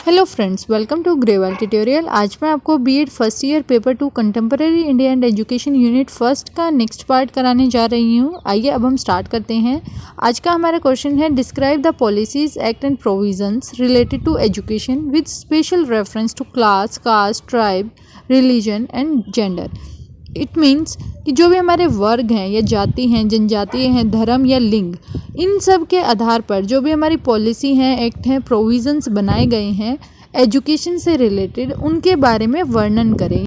Hello friends, welcome to Grewal tutorial. आज मैं आपको BEd first year paper 2 contemporary India and education unit first का next part कराने जा रही हूँ। आइए अब हम स्टार्ट करते हैं। आज का हमारा क्वेश्चन है, describe the policies act and provisions related to education with special reference to class, caste, tribe, religion and gender. It means कि जो भी हमारे वर्ग हैं या जाति हैं, जनजातीय हैं, धर्म या लिंग, इन सब के आधार पर जो भी हमारी पॉलिसी हैं, एक्ट हैं, प्रोविज़न्स बनाए गए हैं एजुकेशन से रिलेटेड, उनके बारे में वर्णन करें।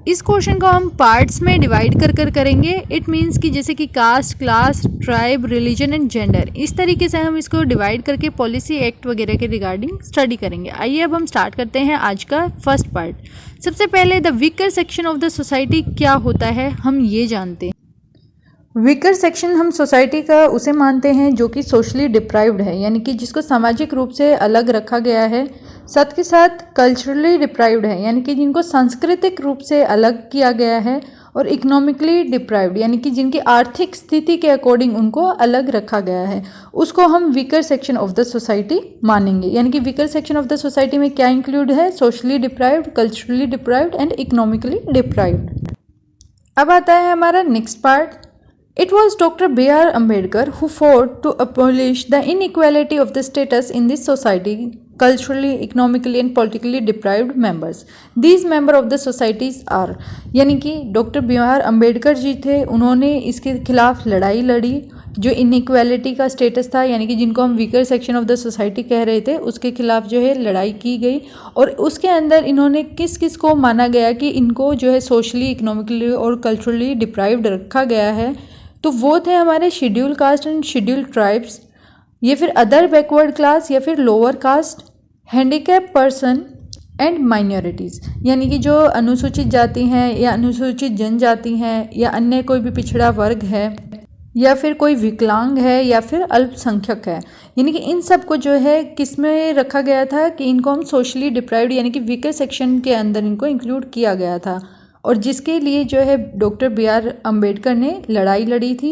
इस क्वेश्चन को हम पार्ट्स में डिवाइड कर करेंगे। इट मीन्स कि जैसे कि caste, class, tribe, religion and gender, इस तरीके से हम इसको डिवाइड करके पॉलिसी, एक्ट वगैरह के रिगार्डिंग स्टडी करेंगे। आइए अब हम स्टार्ट करते हैं आज का फर्स्ट पार्ट। सबसे पहले the weaker section of the society क्या होता है, हम ये जानते हैं। वीकर सेक्शन हम सोसाइटी का उसे मानते हैं जो कि सोशली डिप्राइव्ड है, यानी कि जिसको सामाजिक रूप से अलग रखा गया है, साथ के साथ कल्चरली डिप्राइव्ड है, यानी कि जिनको सांस्कृतिक रूप से अलग किया गया है, और इकोनॉमिकली डिप्राइव्ड, यानी कि जिनकी आर्थिक स्थिति के अकॉर्डिंग उनको अलग रखा गया है, उसको हम weaker section of the society मानेंगे। यानी कि weaker section of the society में क्या इंक्लूड है? Socially deprived, culturally deprived and economically deprived. अब आता है हमारा next part. It was Dr. B.R. Ambedkar who fought to abolish the inequality of the status in this society, culturally, economically and politically deprived members. These members of the societies are, यानी कि doctor B.R. Ambedkar ji थे, उन्होंने इसके खिलाफ लड़ाई लड़ी। जो inequality का स्टेटस था, यानी कि जिनको हम weaker section of the society कह रहे थे, उसके खिलाफ जो है लड़ाई की गई। और उसके अंदर इन्होंने किस किस को माना गया कि इनको जो है सोशली, इकोनॉमिकली और कल्चरली डिप्राइव्ड रखा गया है, तो वो थे हमारे schedule caste and schedule tribes, या फिर अदर बैकवर्ड क्लास, या फिर lower caste, handicap person and minorities, यानी कि जो अनुसूचित जाति हैं या अनुसूचित जनजाति हैं, या अन्य कोई भी पिछड़ा वर्ग है, या फिर कोई विकलांग है, या फिर अल्पसंख्यक है। यानी कि इन सब को जो है किस में रखा गया था कि इनको हम सोशली डिप्राइव्ड यानी कि वीकर सेक्शन के अंदर इनको इंक्लूड किया गया था, और जिसके लिए जो है डॉक्टर B.R. अम्बेडकर ने लड़ाई लड़ी थी।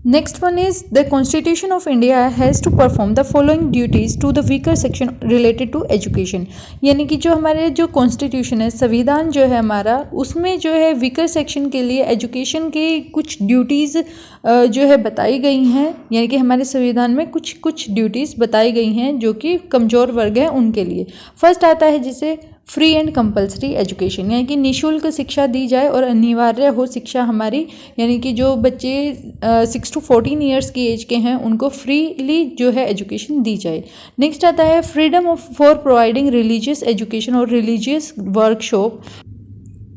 Next one is the constitution of India has to perform the following duties to the weaker section related to education. यानी कि जो हमारे जो कॉन्स्टिट्यूशन है, संविधान जो है हमारा, उसमें जो है वीकर सेक्शन के लिए एजुकेशन की कुछ ड्यूटीज़ जो है बताई गई हैं। यानी कि हमारे संविधान में कुछ ड्यूटीज़ बताई गई हैं जो कि कमज़ोर वर्ग हैं उनके लिए। फर्स्ट आता है जिसे फ्री एंड कंपल्सरी एजुकेशन, यानी कि निःशुल्क शिक्षा दी जाए और अनिवार्य हो शिक्षा हमारी, यानी कि जो बच्चे 6 to 14 ईयर्स की एज के हैं उनको फ्रीली जो है एजुकेशन दी जाए। नेक्स्ट आता है freedom for providing religious education और religious workshop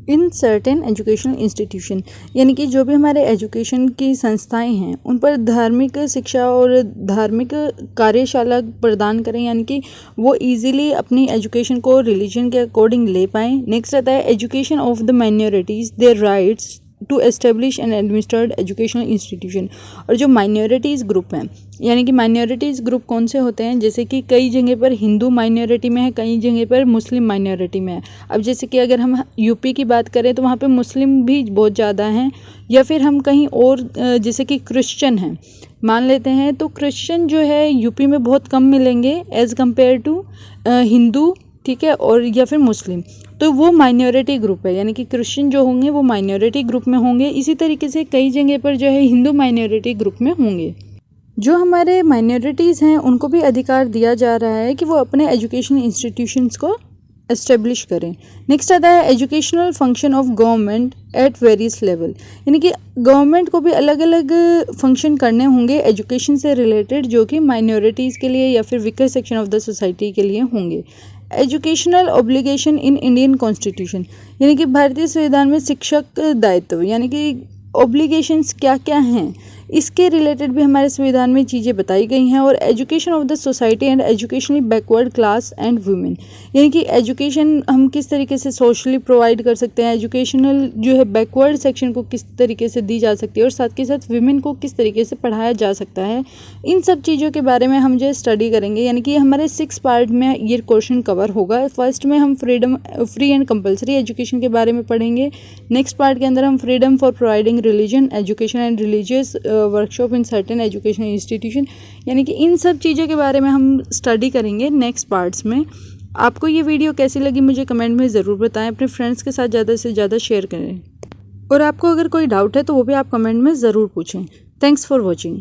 in certain educational institution, यानी कि जो भी हमारे एजुकेशन की संस्थाएं हैं उन पर धार्मिक शिक्षा और धार्मिक कार्यशाला प्रदान करें, यानी कि वो इजीली अपनी एजुकेशन को रिलीजन के अकॉर्डिंग ले पाएँ। नेक्स्ट आता है education of the minorities, their rights to establish and administered educational institution. और जो माइनॉरिटीज़ ग्रुप हैं, यानी कि माइनॉरिटीज़ ग्रुप कौन से होते हैं, जैसे कि कई जगह पर हिंदू माइनॉरिटी में है, कई जगह पर मुस्लिम माइनॉरिटी में है। अब जैसे कि अगर हम यूपी की बात करें तो वहाँ पे मुस्लिम भी बहुत ज़्यादा हैं, या फिर हम कहीं और जैसे कि क्रिश्चियन हैं मान लेते हैं, तो क्रिश्चियन जो है यूपी में बहुत कम मिलेंगे एज़ कम्पेयर टू हिंदू, ठीक है, और या फिर मुस्लिम, तो वो माइनॉरिटी ग्रुप है, यानी कि क्रिश्चियन जो होंगे वो माइनॉरिटी ग्रुप में होंगे। इसी तरीके से कई जगह पर जो है हिंदू माइनॉरिटी ग्रुप में होंगे। जो हमारे माइनॉरिटीज़ हैं उनको भी अधिकार दिया जा रहा है कि वो अपने एजुकेशन इंस्टीट्यूशंस को एस्टेब्लिश करें। नेक्स्ट आता है educational function of government at various level, यानी कि गवर्नमेंट को भी अलग अलग फंक्शन करने होंगे एजुकेशन से रिलेटेड, जो कि माइनॉरिटीज़ के लिए या फिर weaker section of the society के लिए होंगे। Educational obligation in Indian constitution, यानी कि भारतीय संविधान में शिक्षक दायित्व, यानी कि ऑब्लिगेशंस क्या क्या हैं, इसके रिलेटेड भी हमारे संविधान में चीज़ें बताई गई हैं। और education of the society and educationally backward class and women, यानी कि एजुकेशन हम किस तरीके से सोशली प्रोवाइड कर सकते हैं, एजुकेशनल जो है बैकवर्ड सेक्शन को किस तरीके से दी जा सकती है, और साथ के साथ वुमेन को किस तरीके से पढ़ाया जा सकता है, इन सब चीज़ों के बारे में हम जो स्टडी करेंगे। यानी कि हमारे 6 पार्ट में ये क्वेश्चन कवर होगा। फर्स्ट में हम फ्री एंड कंपल्सरी एजुकेशन के बारे में पढ़ेंगे। नेक्स्ट पार्ट के अंदर हम freedom for providing religion education and religious workshop in certain educational institution, यानी कि इन सब चीज़ों के बारे में हम स्टडी करेंगे नेक्स्ट पार्ट्स में। आपको ये वीडियो कैसी लगी मुझे कमेंट में ज़रूर बताएं। अपने फ्रेंड्स के साथ ज़्यादा से ज़्यादा शेयर करें और आपको अगर कोई डाउट है तो वो भी आप कमेंट में ज़रूर पूछें। Thanks for watching.